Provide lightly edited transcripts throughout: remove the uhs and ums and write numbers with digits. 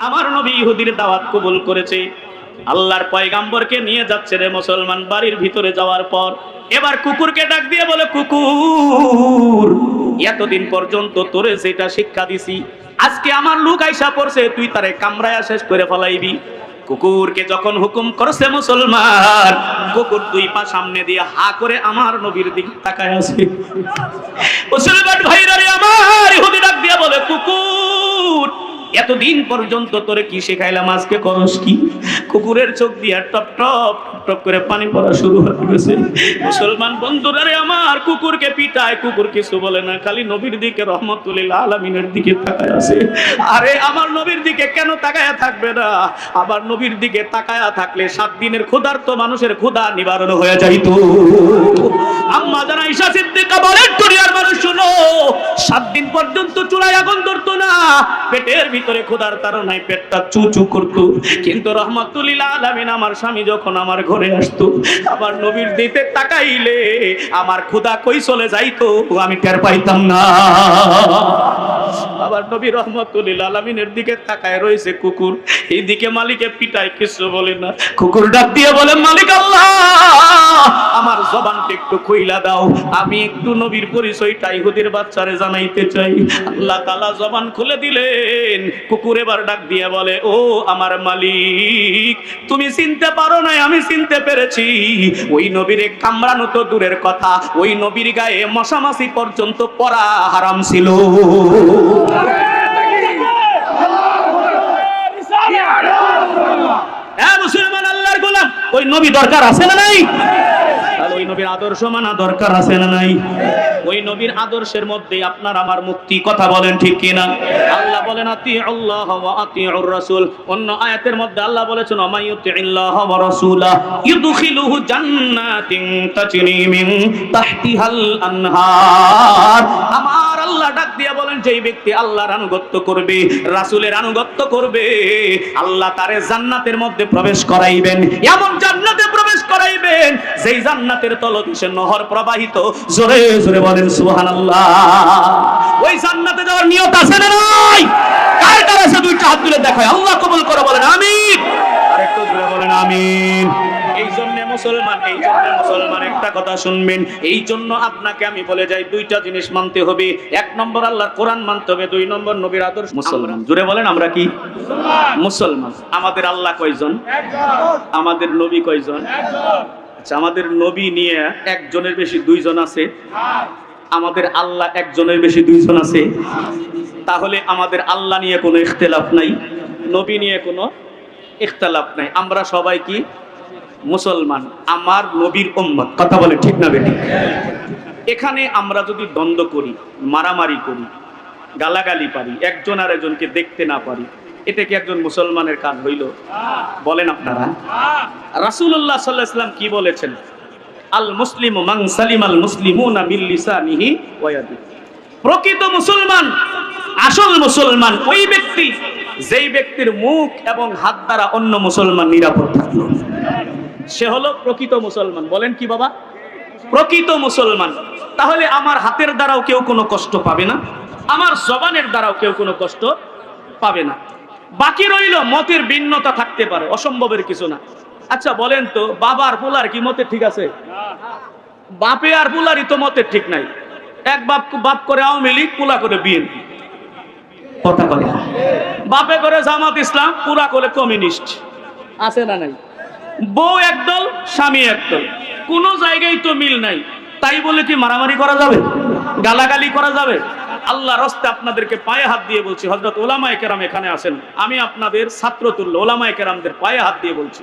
আমার নবী ইহুদির দাওয়াত কবুল করেছে, আল্লাহর পয়গাম্বরকে নিয়ে যাচ্ছে রে মুসলমান। বাড়ির ভিতরে যাওয়ার পর এবার কুকুরকে ডাক দিয়ে বলে, কুকুর, এতদিন পর্যন্ত তোরে যেটা শিক্ষা দিছি, আজকে আমার লোক আইসা পড়ছে, তুই তারে কামড়ায়া শেষ করে ফলাইবি। কুকুরকে যখন হুকুম করছে মুসলমান, কুকুর দুই পা সামনে দিয়ে হা করে আমার নবীর দিকে তাকায় আছে। মুসলমান ভাইরা রে আমার, ইহুদি ডাক দিয়ে বলে, কুকুর, এতদিন পর্যন্ত তোরে কি শেখাইলাম, আজকে করস কি? কুকুরের চোখ দিয়া টপ টপ টপ করে পানি পড়া শুরু হয়ে গেছে। মুসলমান বন্ধুরা রে আমার, কুকুরকে পিটায়, কুকুর কিছু বলে না, খালি নবীর দিকে রহমতুল্লিল আলামিনের দিকে তাকায় আছে। আরে আমার নবীর দিকে কেন তাকায়া থাকবে না? আমার নবীর দিকে তাকায়া থাকলে 7 দিনের ক্ষুধার্ত মানুষের ক্ষুধা নিবারণ হয়ে যাইতো। আম্মা জান আয়েশা সিদ্দিকা বলেন, দুনিয়ার মানুষ শুনো, 7 দিন পর্যন্ত চুলায় আগুন ধরতো না, পেটের ভিতরে ক্ষুধার তাড়নায় পেটটা চুচু করতো, কিন্তু রহমাতুল্লিল আলামিন আমার স্বামী যখন আমার ঘরে আসতো, আমার নবীর দিকে তাকাইলে আমার ক্ষুধা কই চলে যাইতো আমি টের পাইতাম না। আবার নবী রহমাতুল্লিল আলামিনের দিকে তাকায় রয়েছে কুকুর, এইদিকে মালিকে পিটায়, কিছু বলে না। কুকুর ডাক দিয়ে বলে, মালিক আল্লাহ, আমার জবানটা একটু খুইলা দাও, আমি একটু নবীর পরিচয়টা ইহুদির বাচ্চারে জানাইতে চাই। আল্লাহ তাআলা জবান খুলে দিলেন। কুকুর এবার ডাক দিয়ে বলে, ও আমার মালিক, তুমি চিনতে পারো নাই, আমি চিনতে পেরেছি। ওই নবীরে কামড়ানো তো দূরের কথা, ওই নবীর গায়ে মশামাছি পর্যন্ত পড়া হারাম ছিল। হ্যাঁ মুসলমান আল্লাহর গোলাম, ওই নবী দরকার আছে না নাই? আর ওই নবীর আদর্শ মানা দরকার আছে না নাই? ওই নবীর আদর্শের মধ্যে আপনার আমার মুক্তি, কথা বলেন ঠিক কিনা? আল্লাহ বলেন, আতিউল্লাহ ওয়া আতিউর রাসূল। অন্য আয়াতের মধ্যে আল্লাহ বলেছেন, আমাইয়ুতিল্লাহ ওয়া রাসূলা ইউদখিলুহু জান্নাতিন তাজরি মিন তাহতিহাল আনহার। আমার আল্লাহ ডাক দিয়ে বলেন, যেই ব্যক্তি আল্লাহর আনুগত্য করবে, রাসূলের আনুগত্য করবে, আল্লাহ তারে জান্নাতের মধ্যে প্রবেশ করাইবেন। এমন জান্নাতে প্রবেশ করাইবেন যেই জান্নাতের তলদেশে নহর প্রবাহিত। জোরে জোরে বলেন সুবহানাল্লাহ। ওই জান্নাতে যাওয়ার নিয়ত আছে না নাই? কার কার আছে? দুইটা হাত তুলে দেখায়, আল্লাহ কবুল করে বলেন আমিন। আরেকটু জোরে বলেন আমিন। এই জন্য মুসলমান একটা কথা শুনবেন, এই জন্য আপনাকে আমি বলে যাই, দুইটা জিনিস মানতে হবে। 1 নম্বর আল্লাহর কোরআন মানতে হবে, 2 নম্বর নবীর আদর্শ। মুসলমান, জোরে বলেন আমরা কি মুসলমান? আমাদের আল্লাহ কয়জন? আমাদের নবী কয়জন? আচ্ছা, আমাদের নবী নিয়ে একজনের বেশি 2 জন আছে, আমাদের আল্লাহ একজনের বেশি 2 জন আছে। তাহলে আমাদের আল্লাহ নিয়ে কোনো ইখতিলাফ নাই, নবী নিয়ে কোনো ইখতিলাফ নাই। আমরা সবাই কি মুসলমান, আমার নবীর উম্মত, কথা বলে ঠিক না বেটি? এখানে আমরা যদি দ্বন্দ্ব করি, মারামারি করি, গালাগালি পারি, একজন আর একজনকে দেখতে না পারি, এটা কি একজন মুসলমানের কাজ হইল? বলেন আপনারা। রাসূলুল্লাহ সাল্লাল্লাহু আলাইহি ওয়াসাল্লাম কি বলেছেন? আল মুসলিমু মান সালিমাল মুসলিমুনা মিন লিসানিহি ওয়া ইয়াদিহি। প্রকৃত মুসলমান, আসল মুসলমান ওই ব্যক্তি যেই ব্যক্তির মুখ এবং হাত দ্বারা অন্য মুসলমান নিরাপদ থাকলো, সে হলো প্রকৃত মুসলমান। বলেন কি বাবা? প্রকৃত মুসলমান। তাহলে আমার হাতের দ্বারাও কেউ কোনো কষ্ট পাবে না, আমার জবানের দ্বারাও কেউ কোনো কষ্ট পাবে না। বাকি রইল মতের ভিন্নতা থাকতে পারে, অসম্ভবের কিছু না। আচ্ছা বলেন তো, বাবার পোলার কি মতের ঠিক আছে? বাপে আর পোলারই তো মতের ঠিক নাই। এক বাপ করে আওয়ামী লীগ, পোলা করে বিএনপি, কথা বলে। বাপে করে জামাত ইসলাম, পুরা করে কমিউনিস্ট, আছে না নাই? বউ একদল, স্বামী একদল, কোন জায়গায় তো মিল নাই। তাই বলে কি মারামারি করা যাবে? গালাগালি করা যাবে? আল্লাহ রাস্তে আপনাদেরকে পায়ে হাত দিয়ে বলছি, হযরত উলামায়ে কেরাম এখানে আছেন, আমি আপনাদের ছাত্রতুল্য, উলামায়ে কেরামদের পায়ে হাত দিয়ে বলছি,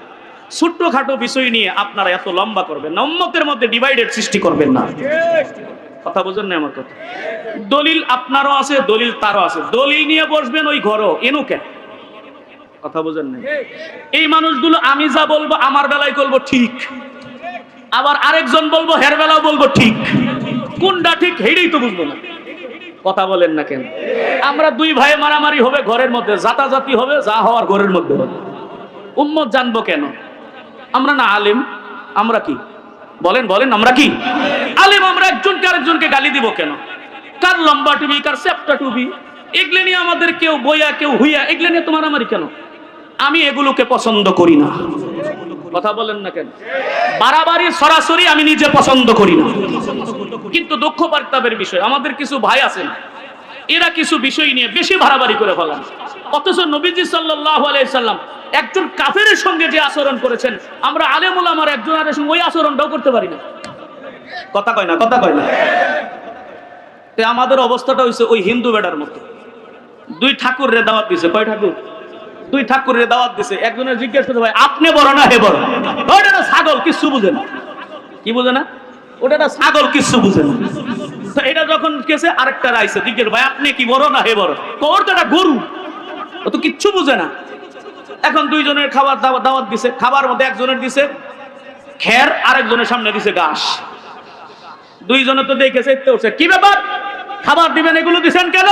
ছোট্টখাটো বিষয় নিয়ে আপনারা এত লম্বা করবেন না, উম্মতের মধ্যে ডিভাইডেড সৃষ্টি করবেন না। কথা বুঝেন না আমার কথা? দলিল আপনারও আছে, দলিল তারও আছে, দলিল নিয়ে বসবেন ওই ঘরও, এনো কেন? কথা বুঝেন না? এই মানুষগুলো আমি যা বলবো আমার বেলায় বলবো ঠিক, আবার আরেকজন বলবো হের বেলাও বলবো ঠিক, কোনটা ঠিক হেইটাই তো বুঝবো না। কথা বলেন না কেন? আমরা 2 ভাই মারামারি হবে ঘরের মধ্যে, জাতাজাতি হবে, যা হওয়ার ঘরের মধ্যে হবে, উম্মত জানবো কেন? আমরা না আলেম? আমরা কি বলেন বলেন আমরা কি আলেম? আমরা একজনকে আরেকজনকে গালি দিব কেন? কার লম্বা টুপি, কার চ্যাপ্টা টুপি, এগুলো নিয়ে আমাদের কেউ বইয়া কেউ হুইয়া, এগুলো নিয়ে তো মারামারি কেন? আমি এগুলোকে পছন্দ করি না। কথা বলেন না কেন? বাড়াবাড়ি সরাসরি আমি নিজে পছন্দ করি না। কিন্তু দুঃখ পার্তাবের বিষয়, আমাদের কিছু ভাই আছেন, এরা কিছু বিষয় নিয়ে বেশি বাড়াবাড়ি করে ফেলান। অথচ নবীজি সাল্লাল্লাহু আলাইহি সাল্লাম একজন কাফেরের সঙ্গে যে আচরণ করেছেন, আমরা আলেম ওলামার একজনের সঙ্গে ওই আচরণটাও করতে পারি না। কথা কয় না, কথা কয় না। তে আমাদের অবস্থাটা হইছে ওই হিন্দু বেড়ার মতো। দুই ঠাকুরের দাওয়াত দিছে। কয় ঠাকুর? দুই ঠাকুরের দাওয়াত দিছে। একজনের জিজ্ঞেস করতে, ভাই আপনি বড় না হে বড়? ওটা তো ছাগল, কিছু বুঝে না। কি বুঝে না? ওটা একটা ছাগল, কিছু বুঝে না। তো এটা যখন গেছে, আরেকটা রাইছে জিজ্ঞেস, ভাই আপনি কি বড় না হে বড়? ওর তো একটা গরু, ও তো কিচ্ছু বুঝে না। এখন দুইজনের খাবার দাওয়াত দিছে। খাবার মধ্যে একজনের দিছে খের, আরেকজনের সামনে দিছে ঘাস। দুইজনে তো দেখেছে, কি ব্যাপার, খাবার দিবেন এগুলো দিছেন কেন?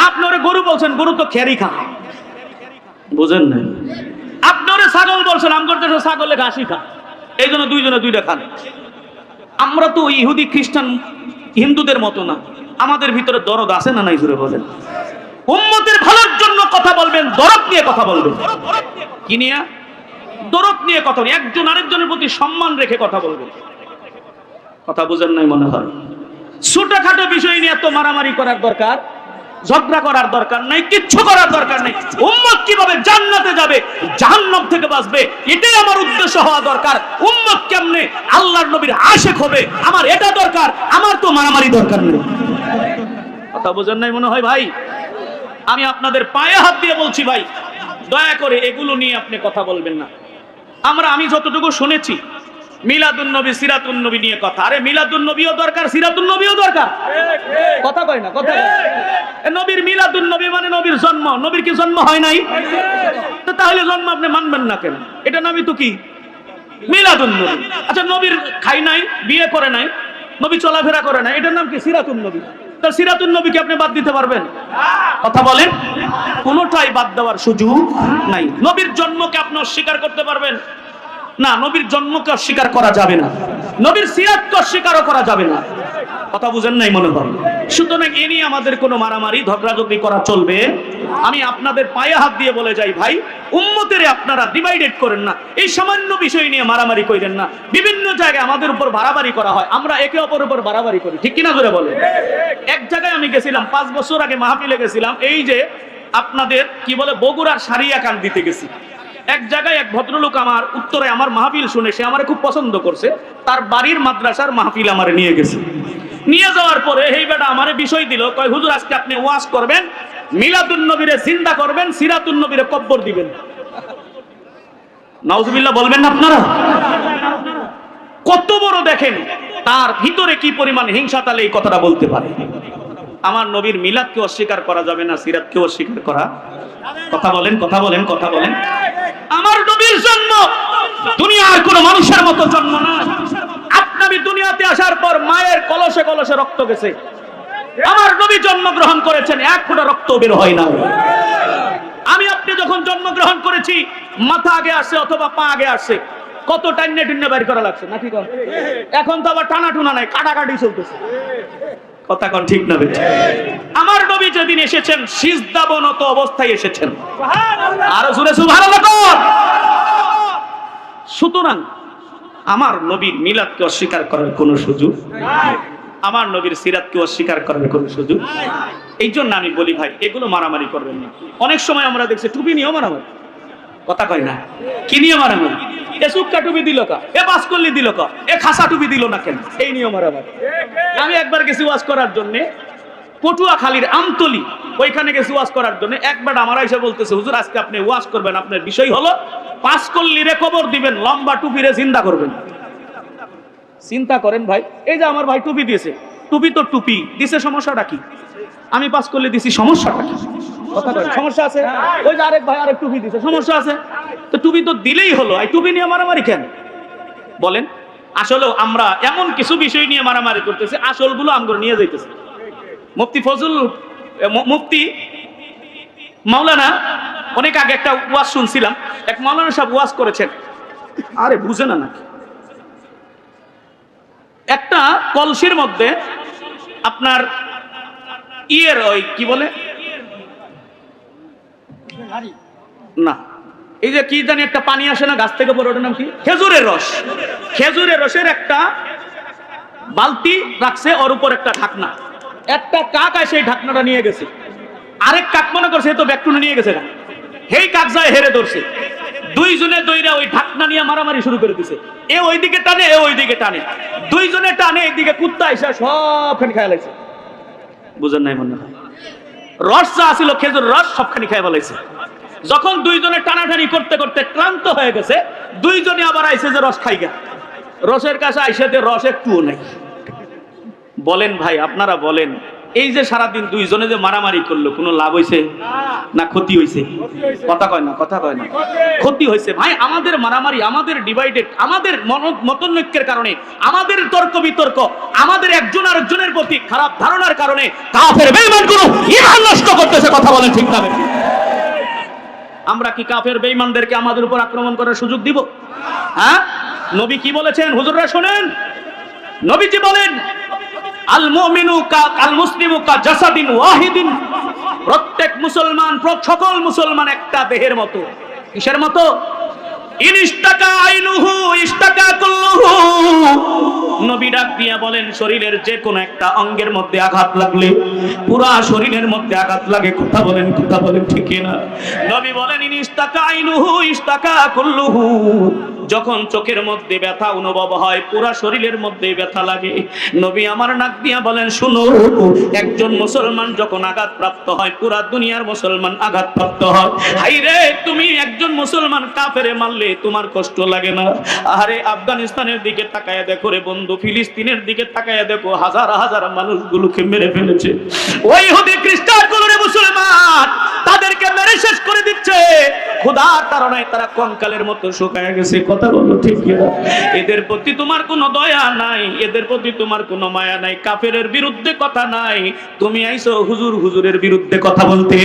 আপনি ওরে গরু বলছেন, গরু তো খেরই খায়। বুঝেন না? আপনি ওরে ছাগল বলছেন, আমগর দেশে ছাগলে ঘাসই খায়। এই জন্য দুইজনে দুইটা খান। আমরা তো ইহুদি খ্রিস্টান হিন্দুদের মতো না। আমাদের ভিতরে দরদ আছে না নাই? জুড়ে বলেন। উম্মতের ভালোর জন্য কথা বলবেন, দরদ নিয়ে কথা বলবেন। কি নিয়ে? দরদ নিয়ে কথা বলবেন। একজন আরেকজনের প্রতি সম্মান রেখে কথা বলবেন। কথা বুঝেন নাই মনে হয়। ছোটখাটো বিষয় নিয়ে এত মারামারি করার দরকার, ঝগড়া করার দরকার নাই, কিচ্ছু করার দরকার নাই। উম্মত কিভাবে জান্নাতে যাবে, জাহান্নাম থেকে বাঁচবে, এটাই আমার উদ্দেশ্য হওয়া দরকার। উম্মত কেমনে আল্লাহর নবীর আশিক হবে, আমার এটা দরকার। আমার তো মারামারি দরকার নেই। কথা বুঝেন নাই মনে হয় ভাই। আমি আপনাদের পায়ে হাত দিয়ে বলছি ভাই, দয়া করে এগুলো নিয়ে আপনি কথা বলবেন না। আমি যতটুকু শুনেছি, মিলাদুন নবী সিরাতুন নবী নিয়ে কথা। আরে মিলাদুন নবীও দরকার, সিরাতুন নবীও দরকার। কথা কয় না, কথা নবীর মিলাদুন নবী মানে নবীর জন্ম। নবীর কি জন্ম হয় নাই? তো তাহলে জন্ম আপনি মানবেন না কেন? এটা নামই তো কি? মিলাদুন নবী। আচ্ছা, নবীর খাই নাই, বিয়ে করে নাই, নবী চলাফেরা করে নাই, এটার নাম কি? সিরাতুন নবী। তো সিরাতুন নবীকে আপনি বাদ দিতে পারবেন? কথা বলেন। কোনোটাই বাদ দেওয়ার সুযোগ নাই। নবীর জন্মকে আপনি অস্বীকার করতে পারবেন না। নবীর জন্মকে অস্বীকার করা যাবে না, নবীর সিরাতকে অস্বীকারও করা যাবে না। কথা বুঝেন নাই মনে হয়। সুতরাং এ নিয়ে আমাদের কোনো মারামারি ঝগড়াঝগড়ি করা চলবে। আমি আপনাদের পায়ে হাত দিয়ে বলে যাই ভাই, উম্মতের আপনারা ডিভাইডেড করেন না। এই সামান্য বিষয় নিয়ে মারামারি করেন না। বিভিন্ন জায়গায় আমাদের উপর বাড়াবাড়ি করা হয়, আমরা একে অপরের উপর বাড়াবাড়ি করি। ঠিক কিনা ধরে বলে? এক জায়গায় আমি গেছিলাম 5 বছর আগে, মাহফিলে গেছিলাম। এই যে আপনাদের কি বলে, বগুড়ার সারিয়া কান দিতে গেছি। এক জায়গায় এক ভদ্রলোক আমার উত্তরে আমার মাহফিল শুনে সে আমারে খুব পছন্দ করছে। তার বাড়ির মাদ্রাসার মাহফিল আমারে নিয়ে গেছে। নিয়ে যাওয়ার পরে এই বেটা আমারে বিষয় দিল, কয় হুজুর আজকে আপনি ওয়াজ করবেন, মিলাদুন নবীরে জিন্দা করবেন, সিরাতুন নবীরে কব্বর দিবেন। নাউজুবিল্লাহ বলবেন না আপনারা? কত বড় দেখেন তার ভিতরে কি পরিমাণ হিংসা, তাহলে এই কথাটা বলতে পারে। আমার নবীর মিলাদকে অস্বীকার করা যাবে না, সিরাতকে অস্বীকার করা। কথা বলেন, কথা বলেন, কথা বলেন। আমার নবীর জন্ম দুনিয়ার কোন মানুষের মতো জন্ম না। আপনি দুনিয়াতে আসার পর মায়ের কলসে কলসে রক্ত গেছে। আমার নবী জন্মগ্রহণ করেছেন, এক ফোঁটা রক্ত বের হয় না। আমি আপনি যখন জন্মগ্রহণ করেছি, মাথা আগে আসছে অথবা পা আগে আসছে, কত টাইনে টুন্নে বের করা লাগছে নাকি? এখন তো আবার টানা টুনা নাই, কাটাকাটি চলতেছে। কথা কোন ঠিক না বেটা? আমার নবী যেদিন এসেছেন সিজদাবনত অবস্থায় এসেছেন। আরো জোরে সুবহানাল্লাহ কর। সুতরাং আমার নবীর মিলাদকে অস্বীকার করার কোনো সুযোগ নাই, আমার নবীর সিরাতকে অস্বীকার করার কোনো সুযোগ নাই। এই জন্য আমি বলি ভাই, এগুলো মারামারি করবেন না। অনেক সময় আমরা দেখছি টুপি নিয়েও মারামারি। কথা কয় না? কি নিয়ে মারামারি? এ সুক্কা টুপি দিল কা, এ বাসকল্লি দিল কা, এ খাসা টুপি দিল না কেন? এই নিয়ে মারামারি। আমি একবার গেছি ওয়াজ করার জন্য পটুয়াখালীর আমতলি, ওইখানে গেছি ওয়াজ করার জন্য। একবার আমার এসে বলতেছে, হুজুর আজকে আপনি ওয়াজ করবেন, আপনার বিষয় হলো পাঁচকল্লিরে কবর দিবেন, লম্বা টুপিরে জিন্দা করবেন। চিন্তা করেন ভাই, এই যে আমার ভাই টুপি দিয়েছে, টুপি তো টুপি দিছে, সমস্যাটা কি? আমি পাঁচকল্লি দিছি, সমস্যাটা কি? কথা বলেন, সমস্যা আছে? ওই যে আরেক ভাই আরেক টুপি দিছে, সমস্যা আছে? তো টুপি তো দিলেই হলো, এই টুপি নিয়ে মারামারি কেন বলেন? আসলে আমরা এমন কিছু বিষয় নিয়ে মারামারি করতেছি, আসলগুলো আমরা নিয়ে যাইতেছি। মুফতি মাওলানা অনেক আগে একটা ওয়াজ শুনছিলাম, এক মাওলানা সাহেব ওয়াজ করেছেন। আরে বুঝে না নাকি? একটা কলসির মধ্যে আপনার ওই কি বলে না, এই যে কি জানি একটা পানি আসে না গাছ থেকে পরে, ওটার নাম কি? খেজুরের রস। খেজুরের রসের একটা বালতি রাখছে, ওর উপর একটা ঢাকনা। একটা কাক আসে সেই ঢাকনাটা নিয়ে গেছে, আরেক কাক মনে করছে তো ব্যাগটুনে নিয়ে গেছে, হেই কাক যায় হেরে ধরছে। দুইজনে দইরা ওই ঢাকনা নিয়ে মারামারি শুরু করে দিছে। এ ওইদিকে টানে, এ ওইদিকে টানে, দুইজনে টানে, এইদিকে কুত্তা এসে সবখানি খায় লাইছে। বুঝেন নাই মনে হয়? রস যা ছিল খেজুর রস সবখানি খায় ফেলাইছে। যখন দুইজনে টানাটানি করতে করতে ক্লান্ত হয়ে গেছে, দুইজনে আবার আইসে যে রস খাইগা। রসের কাছে আইসে যে রস একটুও নাই। বলেন ভাই, আপনারা বলেন, এই যে সারাদিন দুইজনে যে মারামারি করলো, কোনো লাভ হইছে না ক্ষতি হইছে? কথা কয় না, কথা কয় না। ক্ষতি হইছে ভাই। আমাদের মারামারি, আমাদের ডিভাইডেড, আমাদের মতনৈক্যের কারণে, আমাদের তর্ক বিতর্ক, আমাদের একজন আরেকজনের প্রতি খারাপ ধারণার কারণে কাফের বেঈমানগুলো ঈমান নষ্ট করতেছে। কথা বলেন ঠিক না? আমরা কি কাফের বেঈমানদেরকে আমাদের উপর আক্রমণ করার সুযোগ দিব? হ্যাঁ, নবী কি বলেছেন হুজুররা শোনেন। নবীজি বলেন, আল মুমিনু আল মুসলিমু কা জাসাদিন ওয়াহিদিন। প্রত্যেক মুসলমান, সকল মুসলমান একটা দেহের মতো। কিসের মতো? ইনস্তাকা আইনুহু ইস্তাকা কুল্লুহু। নবী ডাক দিয়া বলেন, শরীরের যে কোনো একটা অঙ্গের মধ্যে আঘাত লাগলে পুরা শরীরের মধ্যে আঘাত লাগে। কথা বলেন, কথা বলেন ঠিক না? নবী বলেন, ইনস্তাকা আইনুহু ইস্তাকা কুল্লুহু। যখন চোখের মধ্যে ব্যথা অনুভব হয়, পুরা শরীরের মধ্যে ব্যথা লাগে। নবী আমার নাক দিয়া বলেন, শুনো, একজন মুসলমান যখন আঘাতপ্রাপ্ত হয়, পুরা দুনিয়ার মুসলমান আঘাতপ্রাপ্ত হয়। হাইরে, তুমি একজন মুসলমান কাফেরে মারলে তোমার কষ্ট লাগে না? আরে আফগানিস্তানের দিকে তাকায়া দেখো রে বন্ধু, ফিলিস্তিনের দিকে তাকায়া দেখো, হাজার হাজার মানুষগুলোকে মেরে ফেলেছে। ওই ইহুদি খ্রিস্টানগুলো রে মুসলমান, তাদেরকে মেরে শেষ করে দিচ্ছে। খোদার তাড়নায় তারা কঙ্কালের মতো শুকায় গেছে। কথা বলো ঠিক কিনা? এদের প্রতি তোমার কোনো দয়া নাই, এদের প্রতি তোমার কোনো মায়া নাই। কাফেরের বিরুদ্ধে কথা নাই, তুমি আইছো হুজুর হুজুরের বিরুদ্ধে কথা বলতে।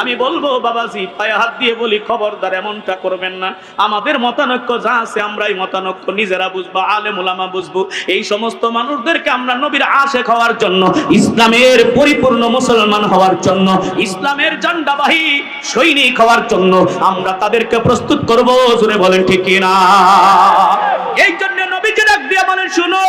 আমি বলবো বাবাজি, পায়ে হাত দিয়ে বলি, খবরদার এমনটা করবেন না। আমাদের মতানৈক্য যা আছে, আমরা এই মতানৈক্য নিজেরা বুঝবো, আলেম ওলামা বুঝবো। এই সমস্ত মানুষদেরকে আমরা নবীর আশিক হওয়ার জন্য, ইসলামের পরিপূর্ণ মুসলমান হওয়ার জন্য, ইসলামের ঝান্ডাবাহী সৈনিক হওয়ার জন্য আমরা তাদেরকে প্রস্তুত করব। জোরে বলেন ঠিক কিনা? এই জন্য নবীজি ডাক দিয়া বলেন, শুনো,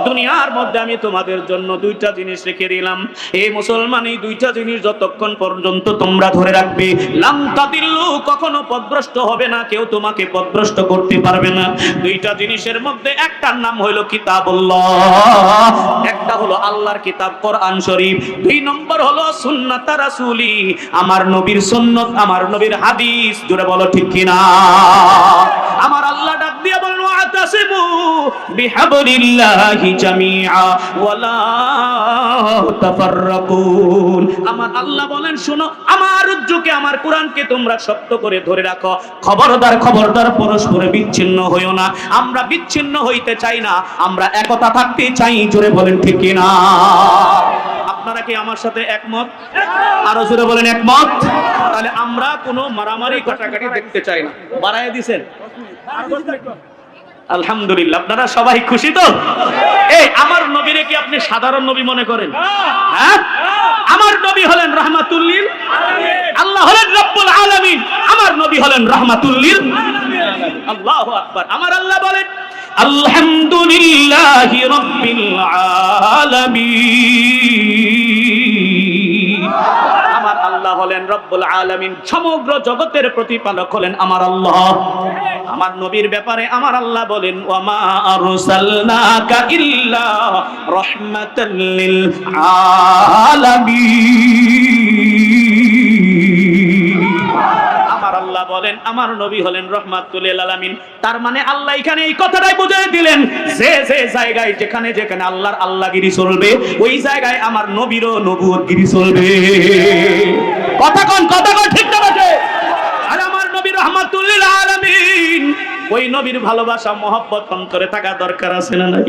দুনিয়ার মধ্যে আমি তোমাদের জন্য দুইটা জিনিস রেখে দিলাম। এই মুসলমান, এই দুইটা জিনিস যতক্ষণ পর্যন্ত তোমরা ধরে রাখবে, লাম তাদিল্লু, কখনো পথভ্রষ্ট হবে না, কেউ তোমাকে পথভ্রষ্ট করতে পারবে না। দুইটা জিনিসের মধ্যে একটার নাম হলো কিতাবুল্লাহ, একটা হলো আল্লাহর কিতাব কোরআন শরীফ, দুই নম্বর হলো সুন্নাত রাসূলি, আমার নবীর সুন্নাত, আমার নবীর হাদিস। জোরে বলো ঠিক কিনা? আমার আল্লাহ ডাক দিয়া বলেন, ওয়াতাসিমু বিহাবলিল্লাহি জামিআ ওয়ালা তাফাররাকুন। আমার আল্লাহ বলেন, শুনো, আমার রজ্জুকে, আমার কোরআনকে তোমরা শক্ত করে ধরে রাখো। খবরদার, খবরদার, পরস্পরে বিচ্ছিন্ন হইও না। আমরা বিচ্ছিন্ন হইতে চাই না, আমরা একতা থাকতে চাই। জোরে বলেন ঠিক কিনা? আপনারা কি আমার সাথে একমত? আরো জোরে বলেন একমত? তাহলে আমরা কোনো মারামারি কাটাকাটি দেখতে চাই না। বাড়ায় দিছেন আলহামদুলিল্লাহ। আপনারা সবাই খুশি তো? এই আমার নবীরে কি আপনি সাধারণ নবী মনে করেন? হ্যাঁ, আমার নবী হলেন রাহমাতুল লিল আলামিন, আল্লাহ হলেন রব্বুল আলামিন, আমার নবী হলেন রাহমাতুল লিল আলামিন। আল্লাহু আকবার। আমার আল্লাহ বলেন, আলহামদুলিল্লাহি রাব্বিল আলামিন। আমার আল্লাহ হলেন রব্বুল আলামিন, সমগ্র জগতের প্রতিপালক হলেন আমার আল্লাহ। আমার নবীর ব্যাপারে আমার আল্লাহ বলেন, ওয়ামা আরসালনাকা ইল্লা রাহমাতাল লিল আলামিন। আমার আল্লাহ বলেন, আমার নবী হলেন রাহমাতুল লিল আলামিন। তার মানে আল্লাহ এখানে এই কথাটাই বুঝিয়ে দিলেন, যে যে জায়গায় যেখানে যেখানে আল্লাহর আল্লাহগিরি চলবে, ওই জায়গায় আমার নবীরও নবুয়তগিরি চলবে। কথা কোন, কথা কোন ঠিক না? আর আমার নবী রাহমাতুল লিল আলামিন, ওই নবীর ভালোবাসা মহব্বত অন্তরে থাকা দরকার আছে না নাই?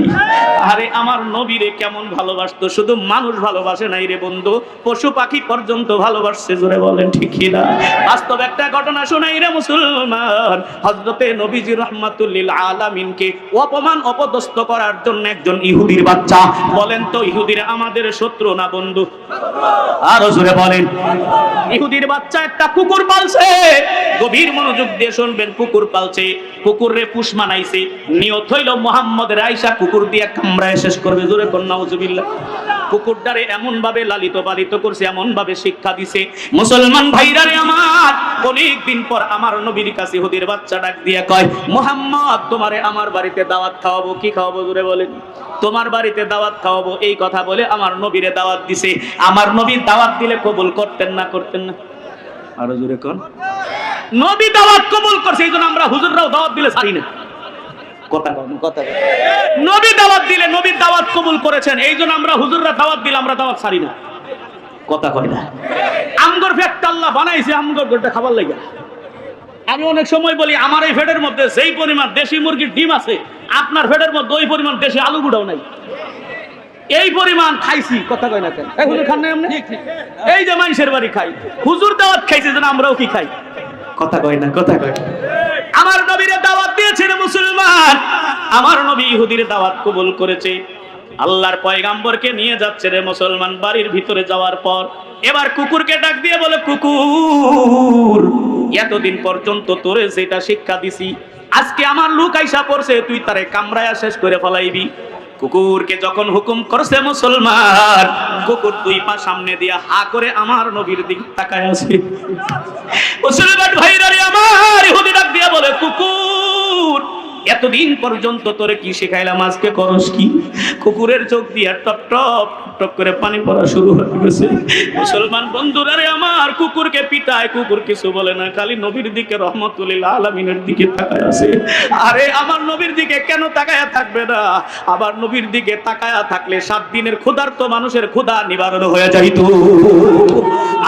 আরে আমার নবীরে কেমন ভালোবাসতো, শুধু মানুষ ভালোবাসে নাই রে বন্ধু, পশু পাখি পর্যন্ত ভালোবাসছে, জোরে বলেন ঠিক কি না? বাস্তব একটা ঘটনা শোনাই রে মুসলমান। হযরতে নবীজি রাহমাতুল লিল আলামিনকে অপমান অপদস্থ করার জন্য একজন ইহুদির বাচ্চা, বলেন তো ইহুদির আমাদের শত্রু না বন্ধু? আরো জোরে বলেন। ইহুদির বাচ্চা একটা কুকুর পালছে, গভীর মনোযোগ দিয়ে শুনবেন। কুকুর পালছে, কুকুরে পুষ মানাইছে, নিয়ত হইল মুহাম্মদের আয়েশা কুকুর দিয়ে কামড়ায় শেষ করবে, জোরে কোন নাউজুবিল্লাহ। কুকুরটারে এমন ভাবে লালিত পালিত করছে, এমন ভাবে শিক্ষা দিছে। মুসলমান ভাইরা রে আমার, অনেক দিন পর আমার নবীর কাছে ইহুদির বাচ্চা ডাক দিয়ে কয়, মুহাম্মদ তোমারে আমার বাড়িতে দাওয়াত খাওয়াবো। কি খাওয়াবো জোরে বলেন? তোমার বাড়িতে দাওয়াত খাওয়াবো। এই কথা বলে আমার নবীরে দাওয়াত দিছে। আমার নবীর দাওয়াত দিলে কবুল করতেন না করতেন না? আরো জোরে কোন? নবী দাওয়াত কবুল করছে, এইজন্য আমরা হুজুররাও দাওয়াত দিলে ছাড়ি না। কথা বলেন, কথা বলেন। নবী দাওয়াত দিলে, নবীর দাওয়াত কবুল করেছেন, এইজন্য আমরা হুজুররা দাওয়াত দিলে আমরা দাওয়াত ছাড়ি না। কথা কয় না? আমগর ফ্যাক্ট আল্লাহ বানাইছে আমগর গোটা খাবার লাগা। আমি অনেক সময় বলি, আমার এই ফেডের মধ্যে যেই পরিমাণ দেশি মুরগির ডিম আছে, আপনার ফেডের মধ্যে ওই পরিমাণ দেশি আলু গুঁড়াও নাই। এই পরিমাণ খাইছি। কথা কয় না কেন? এই হুজুর খান নাই আপনি? এই যে মানুষের বাড়ি খাই, হুজুর দাওয়াত খাইছে যেন আমরাও কি খাই। কথা কয় না, কথা কয়। আমার নবীরে দাওয়াত দিয়েছে রে মুসলমান, আমার নবী ইহুদির দাওয়াত কবুল করেছে। আল্লাহর পয়গাম্বরকে নিয়ে যাচ্ছে রে মুসলমান বাড়ির ভিতরে যাওয়ার পর এবার কুকুরকে ডাক দিয়ে বলে, কুকুর এতদিন পর্যন্ত তোরে যেটা শিক্ষা দিছি, আজকে আমার লোক আইসা পড়ছে, তুই তারে কামড়ায়া শেষ করে ফলাইবি। কুকুরকে যখন হুকুম করছে মুসলমান, কুকুর দুই পা সামনে দিয়া হা করে আমার নবীর দিকে তাকায় আছে। মুসলমান ভাইরা রে আমার, ইহুদি ডাক দিয়া বলে, কুকুর এতদিন পর্যন্ত তোরে কি শেখাইলাম, আজকে করস কি? কুকুরের চোখ দিয়া টপ টপ টপ করে পানি পড়া শুরু হয়ে গেছে। মুসলমান বন্ধুরা রে আমার, কুকুরকে পিটায়, কুকুর কিছু বলে না, খালি নবীর দিকে রহমতুল্লিল আলামিনের দিকে তাকায় আছে। আরে আমার নবীর দিকে কেন তাকায়া থাকবে না? আবার নবীর দিকে তাকায়া থাকলে 7 দিনের ক্ষুধার্ত মানুষের ক্ষুধা নিবারণ হয়ে যাইত।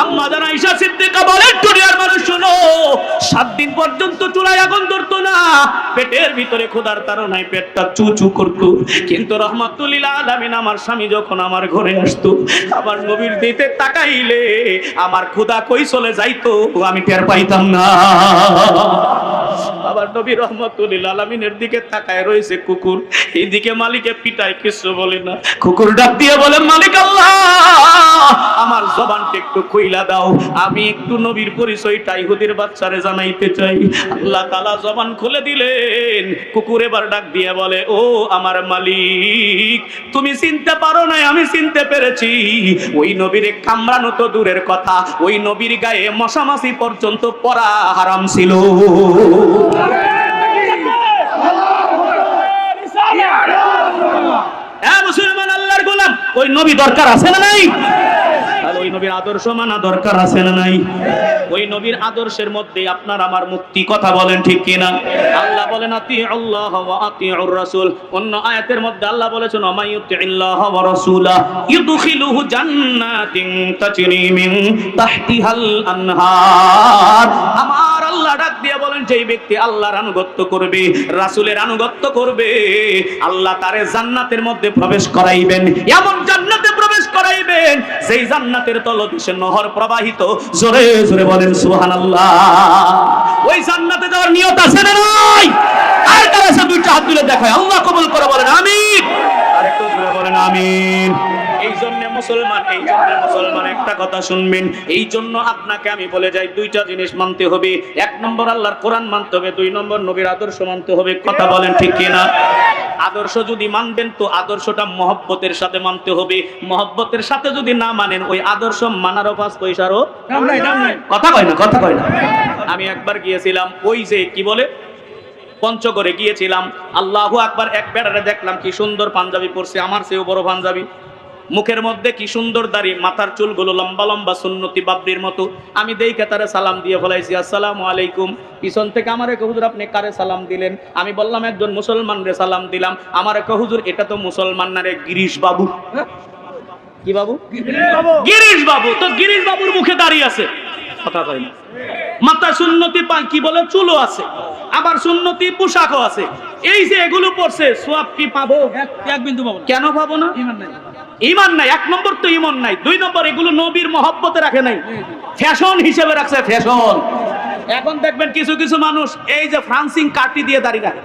আম্মা জান আয়েশা সিদ্দিকা বলেন, দুনিয়ার মানুষ শোনো, 7 দিন পর্যন্ত চুলায় আগুন ধরতো না, পেটের ভিতরে ক্ষুধার তাড়নায় পেটটা চুচু করতো, কিন্তু রহমাতুল্লিল আলামিন আমার স্বামী যখন আমার ঘরে আসতো, আমার নবীর দিকে তাকাইলে আমার ক্ষুধা কই চলে যাইতো আমি টের পাইতাম না। আবার নবী রহমাতুল্লিল আলামিনের দিকে তাকায় রয়েছে কুকুর, এইদিকে মালিকে পিটায়, কিছু বলে না। কুকুর ডাক দিয়ে বলে, মালিক আল্লাহ, আমার জবানটা একটু খুইলা দাও, আমি একটু নবীর পরিচয়টা ইহুদির বাচ্চারে জানাইতে চাই। আল্লাহ তাআলা জবান খুলে দিলেন। কুকুর এবার ডাক দিয়ে বলে, ও আমার মালিক, তুমি চিনতে পারো নাই, আমি চিনতে পেরেছি। ওই নবীরে কামড়ানো তো দূরের কথা, ওই নবীর গায়ে মশামাছি পর্যন্ত পড়া হারাম ছিল। মুসলমান আল্লাহর গোলাম, ওই নবী দরকার আছে না নাই? আর ওই নবীর আদর্শ মানা দরকার আছে না নাই? ওই নবীর আদর্শের মধ্যে আপনার আমার মুক্তি। কথা বলেন ঠিক কিনা? আল্লাহ বলেন, আতিউল্লাহ ওয়া আতিউর রাসূল। অন্য আয়াতের মধ্যে আল্লাহ বলেছেন, মাইয়ুতিল্লাহ ওয়া রাসূলা ইউদখিলুহু জান্নাতিন তাজরি মিন তাহতিহাল আনহার। আমার আল্লাহ ডাক দিয়ে বলেন, যেই ব্যক্তি আল্লাহর আনুগত্য করবে, রাসূলের আনুগত্য করবে, আল্লাহ তারে জান্নাতের মধ্যে প্রবেশ করাইবেন। এমন জান্নাতে প্রবেশ করাইবেন যেই জান্নাতের তলদেশে নহর প্রবাহিত। জোরে জোরে বলেন সুবহানাল্লাহ। ওই জান্নাতে যাওয়ার নিয়ত আছে না নাই? আর কার আছে? দুইটা হাত তুলে দেখায়, আল্লাহ কবুল করে বলেন আমিন। আরেকটু জোরে বলেন আমিন। এই জন্য মুসলমান একটা কথা শুনবেন, এই জন্য আপনাকে আমি বলে যাই, দুইটা জিনিস মানতে হবে। 1 নম্বর আল্লাহর কোরআন মানতে হবে, 2 নম্বর নবীর আদর্শ মানতে হবে। কথা বলেন ঠিক কিনা? আদর্শ যদি মানবেন তো আদর্শটা মহব্বতের সাথে মানতে হবে। মহব্বতের সাথে যদি না মানেন, ওই আদর্শ মানারও 5 পয়সারও দাম নাই। কথা কয় না, কথা কয় না। আমি একবার গিয়েছিলাম, ওই যে কি বলে, পঞ্চগড়ে গিয়েছিলাম। আল্লাহু আকবার, এক বেড়ারে দেখলাম কি সুন্দর পাঞ্জাবি পরছে, আমার চেয়েও বড় পাঞ্জাবি, মুখের মধ্যে কি সুন্দর দাড়ি, মাথার চুলগুলো লম্বা লম্বা সুন্নতি বাবরির মতো। আমি দেখে তারে সালাম দিয়ে ফলাইছি, আসসালামু আলাইকুম। পিছন থেকে আমারে কয়, হুজুর আপনি কারে সালাম দিলেন? আমি বললাম, একজন মুসলমান রে সালাম দিলাম। আমারে কয়, হুজুর এটা তো মুসলমান না রে, গিরিশ বাবু। কি বাবু? গিরিশ বাবু। তো গিরিশ বাবুর মুখে দাড়ি আছে, কথা কয় না। মাথা সুন্নতি কি বলে চুলও আছে, আবার সুন্নতি পোশাকও আছে। এই যে এগুলো পড়ছে সওয়াব কি পাবো? এক বিন্দু পাবো না। কেন পাবো না? ঈমান নাই। ঈমান নাই। এক নম্বর তো ঈমান নাই। দুই নম্বর এগুলো নবীর মহব্বতে রাখে নাই, ফ্যাশন হিসেবে রাখছে, ফ্যাশন। এখন দেখবেন কিছু কিছু মানুষ এই যে ফ্রান্সিং কাটি দিয়ে দাঁড়িয়ে রাখে,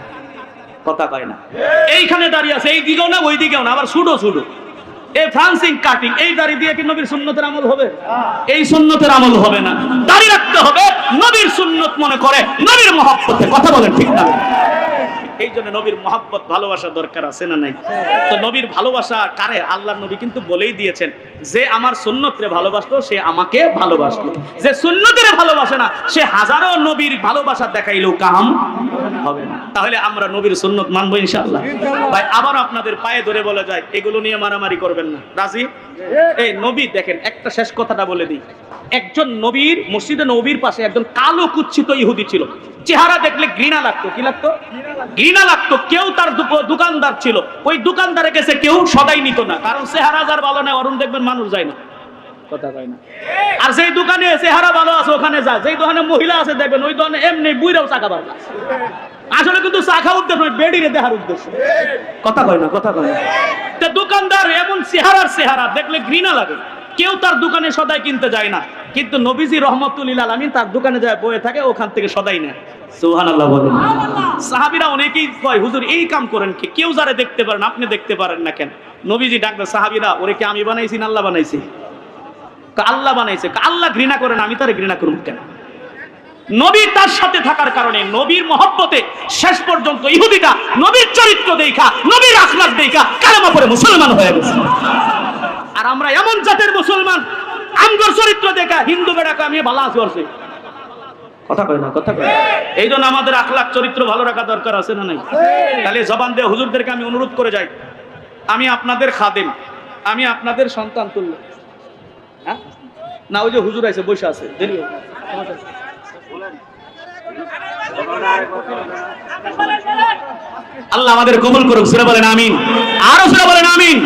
কথা কয় না। এইখানে দাঁড়িয়ে আছে, এই দিকেও না ওই দিকেও না, আবার ছুটো ছুটো। এই ফ্রান্সিং কাটিং, এই দাড়ি দিয়ে কি নবীর সুন্নতের আমল হবে? এই সুন্নতের আমল হবে না। দাড়ি রাখতে হবে নবীর সুন্নত মনে করে, নবীর মহব্বতে। কথা বলেন ঠিক না? এই জন্য নবীর মহব্বত ভালোবাসা দরকার আছে না নাই? তো নবীর ভালোবাসা কারে? আল্লাহর নবী কিন্তু বলেই দিয়েছেন যে আমার সুন্নতরে ভালোবাসলো সে আমাকে ভালোবাসলো, যে সুন্নতের ভালোবাসে না সে হাজারো নবীর ভালোবাসা দেখাইলেও কাম হবে না। তাহলে আমরা নবীর সুন্নত মানবো ইনশাআল্লাহ। ভাই আবার আপনাদের পায়ে ধরে বলে যায় এগুলো নিয়ে মারামারি করবেন না, রাজি? এই নবী দেখেন, একটা শেষ কথাটা বলে দিই। একজন নবীর মসজিদে নবীর পাশে একজন কালো কুচ্ছিত ইহুদি ছিল। চেহারা দেখলে ঘৃণা লাগতো। কি লাগতো? ঘৃণা লাগতো। কেউ তার দোকানদার ছিল, ওই দোকানদারে কাছে কেউ সদাই নিত না, কারণ চেহারা যার ভালো নাই অরুণ দেখবেন মানুষ যায় না, কথা কয় না। আর যেই দোকানে চেহারা ভালো আছে ওখানে যায়, যেই দোকানে মহিলা আছে দেখবেন ওই দোকানে এমনি বুইরাও চাকা পারবে। আসলে কিন্তু চাকা উদ্দেশ্য নয়, বেডিরে দেখার উদ্দেশ্য, কথা কয় না, কথা কয় না। তো দোকানদার এমন চেহারা দেখলে ঘৃণা লাগে, কেউ তার দোকানে সদাই কিনতে যায় না। কিন্তু নবীজি রহমতুল্লিল আলামিন তার দোকানে যায় বয়ে থাকে, ওখান থেকে সদাই নেয়। সুবহানাল্লাহ বলেন। সাহাবীরা অনেকেই কয় হুজুর এই কাম করেন কি? কেউ যারা দেখতে পারেন আপনি দেখতে পারেন না কেন? নবীজি ডাকতে সাহাবীরা, ওরে কি আমি বানাইছি না আল্লাহ বানাইছে? আল্লাহ বানাইছে। আল্লাহ ঘৃণা করেন, আমি তারে ঘৃণা করব কেন? নবী তার সাথে থাকার কারণে, নবীর মহব্বতে শেষ পর্যন্ত ইহুদিটা নবীর চরিত্র দেখা, নবীর আখলাক দেখা কালেমা পড়ে মুসলমান হয়ে গেছে। আর আমরা এমন জাতের মুসলমান, আমগর চরিত্র দেখা হিন্দু বেটাকে আমি ভালো আছি বলছি, কথা কয় না, কথা কয়। এই জন্য আমাদের আখলাক চরিত্র ভালো রাখা দরকার আছে না নাই? তাহলে জবান দিয়ে হুজুরদেরকে আমি অনুরোধ করে যাই, আমি আপনাদের খাদেম, আমি আপনাদের সন্তান তুল্য। হ্যাঁ না, ওই যে হুজুর আছে বসে আছে, দেরি হোক। আল্লাহ আমাদের কবুল করুক, সূরা বলেন আমিন। আরো সূরা বলেন আমিন।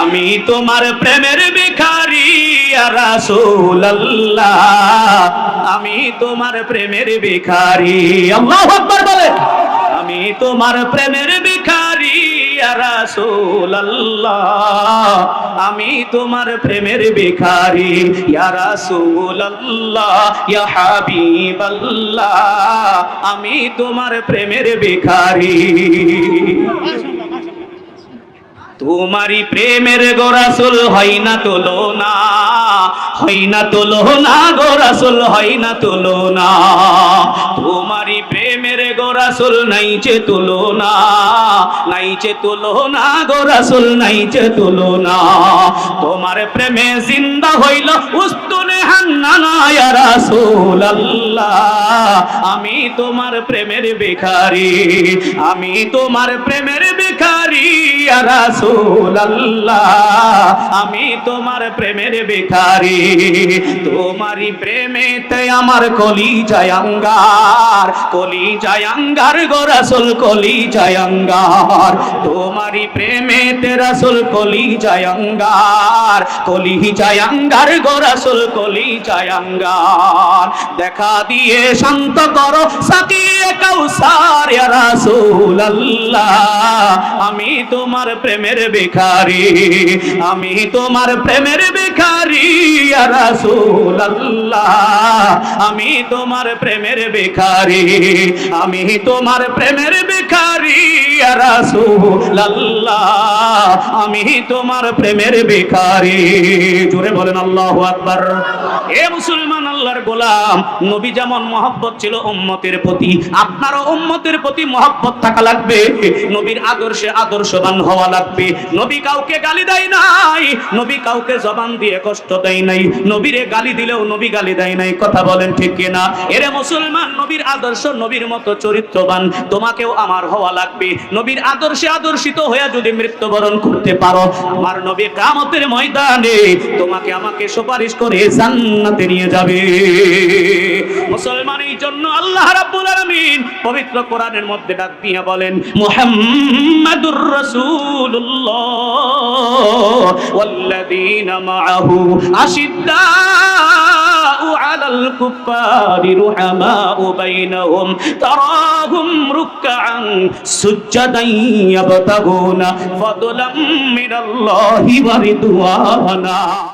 আমি তোমার প্রেমের ভিখারি ইয়া রাসূলুল্লাহ, আমি তোমার প্রেমের ভিখারি। আল্লাহু আকবার বলেন। আমি তোমার প্রেমের ভিখারি ইয়া রাসূলুল্লাহ, আমি তোমার প্রেমের ভিখারি ইয়া রাসূলুল্লাহ, ইয়া হাবিবাল্লাহ, আমি তোমার প্রেমের ভিখারি। তোমারি প্রেমের গো রাসূল হয় না তুলনা, হয় না তুলনা গো রাসূল, হয় না তুলনা। তোমারি প্রেমের গো রাসূল নাই যে তুলনা, নাই যে তুলনা গো রাসূল, নাই যে তুলনা। তোমার প্রেমে জিন্দা হইল উস্তুনে হান্নানা ইয়া রাসূলুল্লাহ, আমি তোমার প্রেমের ভিখারি, আমি তোমার প্রেমের ভিখারি ইয়া রাসূলুল্লাহ, আমি তোমার প্রেমের ভিখারি। তোমারি প্রেমেতে আমার কলিজায় আঙ্গার, কলিজায় আঙ্গার গো রাসূল, কলিজায় আঙ্গার। তোমারি প্রেমেতে রাসূল কলিজায় আঙ্গার, কলিজায় আঙ্গার গো রাসূল, কলিজায় আঙ্গার। দেখা দিয়ে শান্ত করো সাকিয়ে কাউসার ইয়া রাসূলুল্লাহ, আমি তোমার প্রেমের ভিখারি, আমি তোমার প্রেমের ভিখারি ইয়া রাসূলুল্লাহ, আমি তোমার প্রেমের ভিখারি, আমি তোমার প্রেমের ভিখারি ইয়া রাসূলুল্লাহ, আমি তোমার প্রেমের ভিখারি। জোরে বলেন আল্লাহু আকবার। এ মুসলমান আল্লাহর গোলাম, নবী যেমন মহব্বত ছিল উম্মতের প্রতি, আপনারও উম্মতের প্রতি মহব্বত থাকা লাগবে। নবীর আদর্শে আদর্শবান হওয়া লাগবে। নবী কাউকে গালি দেয় নাই, নবী কাউকে জবান দিয়ে কষ্ট দেয় নাই, নবীরে গালি দিলেও নবী গালি দেয় নাই, কথা বলেন ঠিক কিনা? এরে মুসলমান, নবীর আদর্শ, নবীর মতো চরিত্রবান তোমাকেও আমার হওয়া লাগবে। নবীর আদর্শে আদর্শিত হয়ে যদি মৃত্যুবরণ করতে পারো, আমার নবী কিয়ামতের ময়দানে তোমাকে আমাকে সুপারিশ করে জান্নাতে নিয়ে যাবে। মুসলমান, এই জন্য আল্লাহ রাব্বুল আলামিন পবিত্র কোরআনের মধ্যে ডাক দিয়ে বলেন, মুহাম্মাদুর রাসূলুল্লাহ ওয়াল্লাযীনা মাআহু আশিদ্দাউ আলাল কুফারি রুহামাউ বাইনাহুম তারাহুম রুকআন সুজদান ইয়াবতাগুনা ফাদলাম মিনাল্লাহি ওয়া রিদওয়ানা।